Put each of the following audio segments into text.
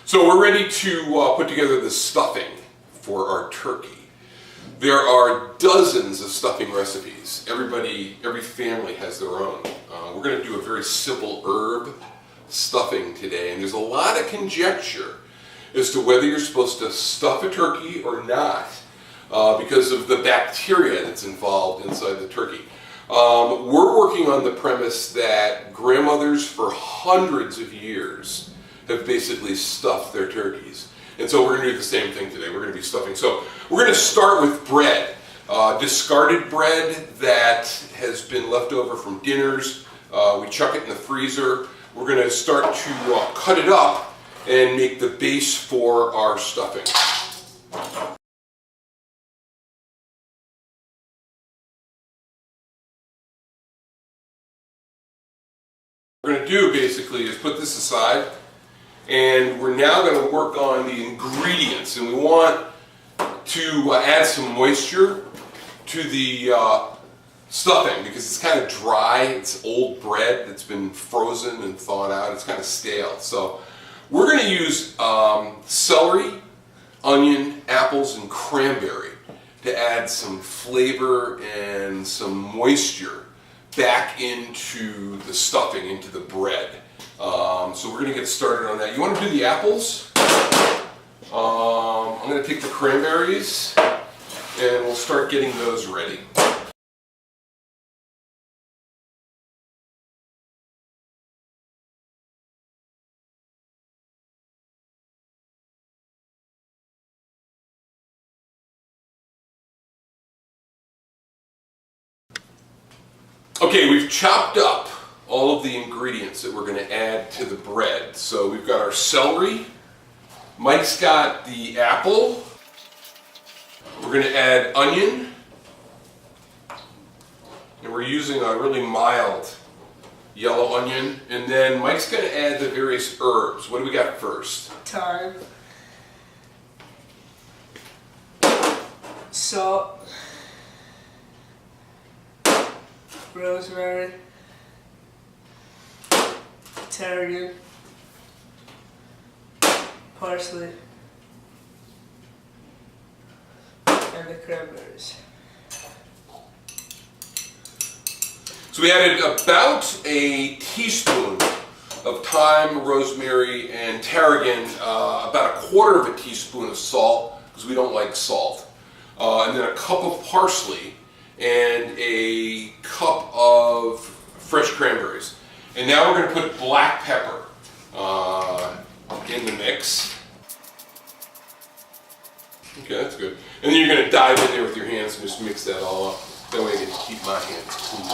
So we're ready to put together the stuffing for our turkey. There are dozens of stuffing recipes. Every family has their own. We're going to do a very simple herb stuffing today, and there's a lot of conjecture as to whether you're supposed to stuff a turkey or not because of the bacteria that's involved inside the turkey. We're working on the premise that grandmothers for hundreds of years have basically stuffed their turkeys. And so we're going to do the same thing today. We're going to be stuffing. So we're going to start with bread. Discarded bread that has been left over from dinners. We chuck it in the freezer. We're going to start to cut it up and make the base for our stuffing. What we're going to do basically is put this aside, and we're now going to work on the ingredients, and we want to add some moisture to the stuffing because it's kind of dry. It's old bread that's been frozen and thawed out. It's kind of stale. So we're going to use celery, onion, apples, and cranberry to add some flavor and some moisture back into the stuffing, into the bread. So we're going to get started on that. You want to do the apples? I'm going to take the cranberries and we'll start getting those ready. Okay, we've chopped up all of the ingredients that we're going to add to the bread. So we've got our celery, Mike's got the apple, we're going to add onion, and we're using a really mild yellow onion, and then Mike's going to add the various herbs. What do we got first? Thyme, salt, rosemary, tarragon, parsley, and the cranberries. So we added about a teaspoon of thyme, rosemary, and tarragon, about a quarter of a teaspoon of salt, because we don't like salt, and then a cup of parsley, and a cup of fresh cranberries. And now we're going to put black pepper in the mix. Okay, that's good. And then you're going to dive in there with your hands and just mix that all up. That way I get to keep my hands clean.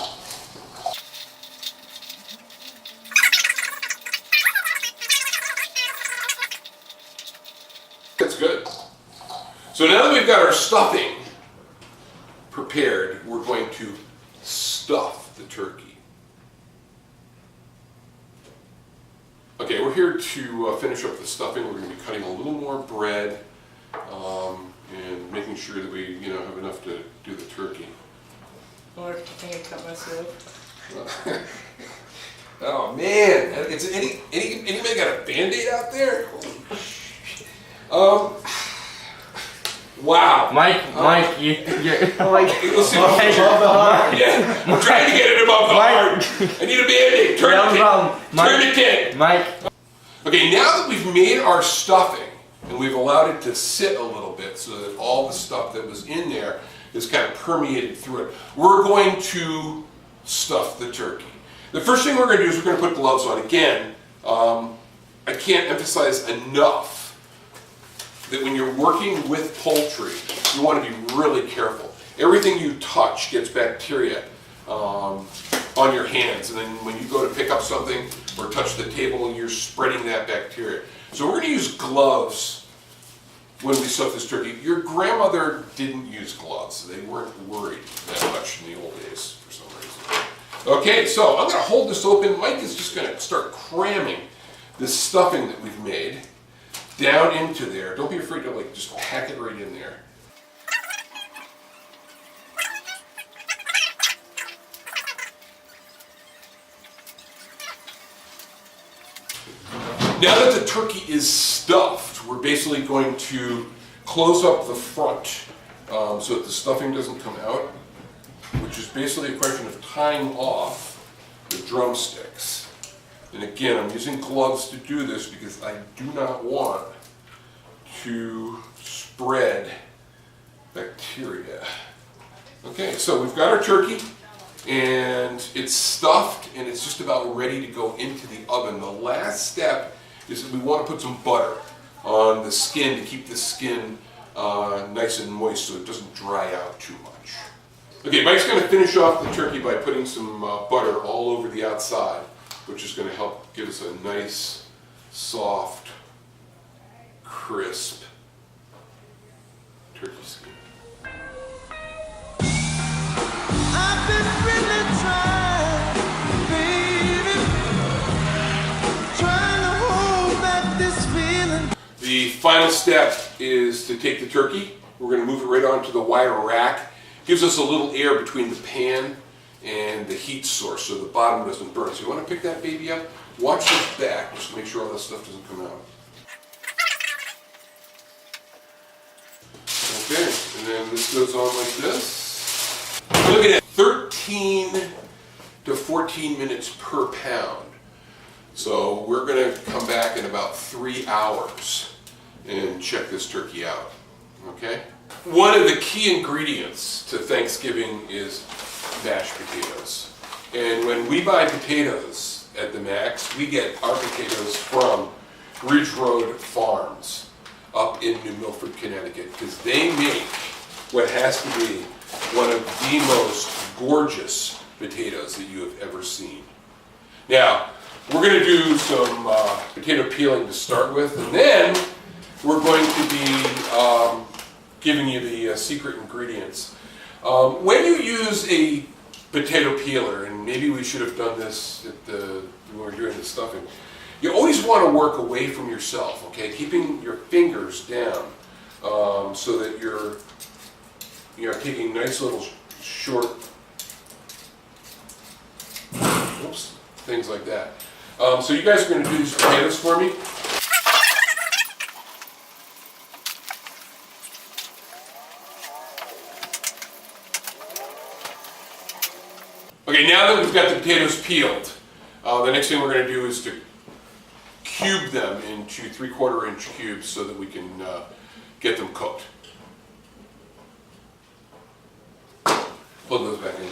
That's good. So now that we've got our stuffing prepared, we're going to stuff the turkey. Okay, we're here to finish up the stuffing. We're going to be cutting a little more bread and making sure that we, have enough to do the turkey. Or I think I cut myself. Oh man, it's anybody got a Band-Aid out there? Wow. Mike, you're like, Listen, yeah, I'm trying to get it above the heart. I need a Band-Aid. Turn it in. Mike. Okay, now that we've made our stuffing and we've allowed it to sit a little bit so that all the stuff that was in there is kind of permeated through it, we're going to stuff the turkey. The first thing we're going to do is we're going to put gloves on. Again, I can't emphasize enough that when you're working with poultry, you want to be really careful. Everything you touch gets bacteria on your hands, and then when you go to pick up something or touch the table, you're spreading that bacteria. So we're going to use gloves when we stuff this turkey. Your grandmother didn't use gloves. They weren't worried that much in the old days for some reason. Okay, so I'm going to hold this open. Mike is just going to start cramming this stuffing that we've made down into there. Don't be afraid to just pack it right in there. now that the turkey is stuffed, we're basically going to close up the front so that the stuffing doesn't come out, which is basically a question of tying off the drumsticks. And again, I'm using gloves to do this because I do not want to spread bacteria. Okay, so we've got our turkey, and it's stuffed, and it's just about ready to go into the oven. The last step is that we want to put some butter on the skin to keep the skin nice and moist so it doesn't dry out too much. Okay, Mike's going to finish off the turkey by putting some butter all over the outside, which is going to help give us a nice, soft, crisp turkey skin. I've been really trying, baby, trying to hold back this feeling. The final step is to take the turkey. We're going to move it right onto the wire rack. Gives us a little air between the pan and the heat source so the bottom doesn't burn. So you want to pick that baby up, watch this back just to make sure all that stuff doesn't come out. Okay, and then this goes on like this. Look at it, 13 to 14 minutes per pound. So we're going to come back in about 3 hours and check this turkey out, okay? One of the key ingredients to Thanksgiving is mashed potatoes. And when we buy potatoes at the Max, we get our potatoes from Ridge Road Farms up in New Milford, Connecticut, because they make what has to be one of the most gorgeous potatoes that you have ever seen. Now, we're going to do some potato peeling to start with, and then we're going to be giving you the secret ingredients. When you use a potato peeler, and maybe we should have done this when we were doing the stuffing, you always want to work away from yourself, okay? Keeping your fingers down so that you're taking nice little short, oops, things like that. So you guys are going to do these potatoes for me. Okay, now that we've got the potatoes peeled, the next thing we're going to do is to cube them into 3/4 inch cubes so that we can get them cooked. Plug those back in.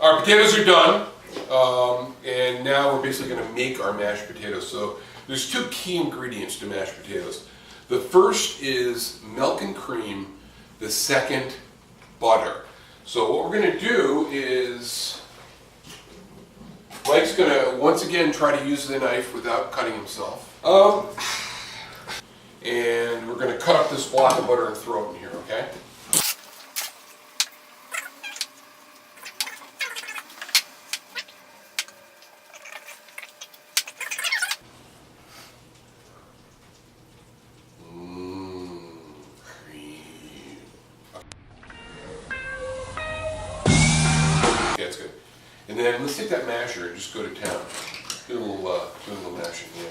Our potatoes are done, and now we're basically going to make our mashed potatoes. So there's 2 key ingredients to mashed potatoes. The first is milk and cream, the second, butter. So what we're going to do is, Mike's going to once again try to use the knife without cutting himself. And we're going to cut up this block of butter and throw it in here, okay? That's good. And then let's take that masher and just go to town. Do a little mashing, yeah.